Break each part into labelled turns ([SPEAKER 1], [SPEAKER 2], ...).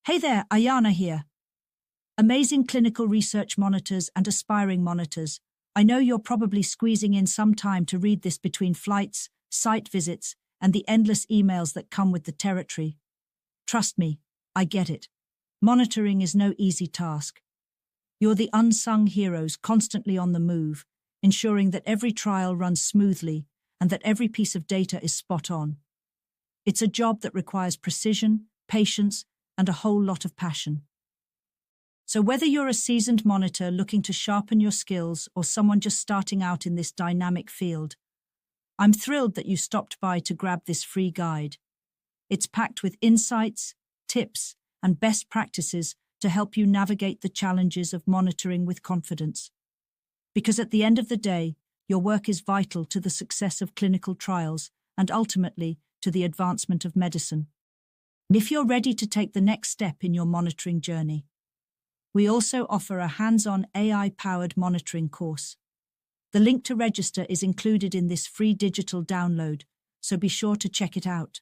[SPEAKER 1] Hey there, Ayana here. Amazing clinical research monitors and aspiring monitors. I know you're probably squeezing in some time to read this between flights, site visits, and the endless emails that come with the territory. Trust me, I get it. Monitoring is no easy task. You're the unsung heroes constantly on the move, ensuring that every trial runs smoothly and that every piece of data is spot on. It's a job that requires precision, patience, and a whole lot of passion. So whether you're a seasoned monitor looking to sharpen your skills or someone just starting out in this dynamic field, I'm thrilled that you stopped by to grab this free guide. It's packed with insights, tips, and best practices to help you navigate the challenges of monitoring with confidence. Because at the end of the day, your work is vital to the success of clinical trials and ultimately to the advancement of medicine. And if you're ready to take the next step in your monitoring journey, we also offer a hands-on AI-powered monitoring course. The link to register is included in this free digital download, so be sure to check it out.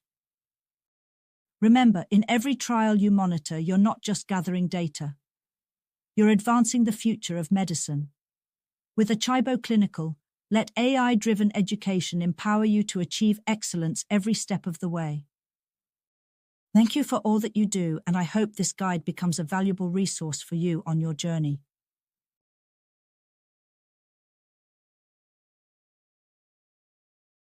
[SPEAKER 1] Remember, in every trial you monitor, you're not just gathering data. You're advancing the future of medicine. With Achaibo Clinical, let AI-driven education empower you to achieve excellence every step of the way. Thank you for all that you do, and I hope this guide becomes a valuable resource for you on your journey.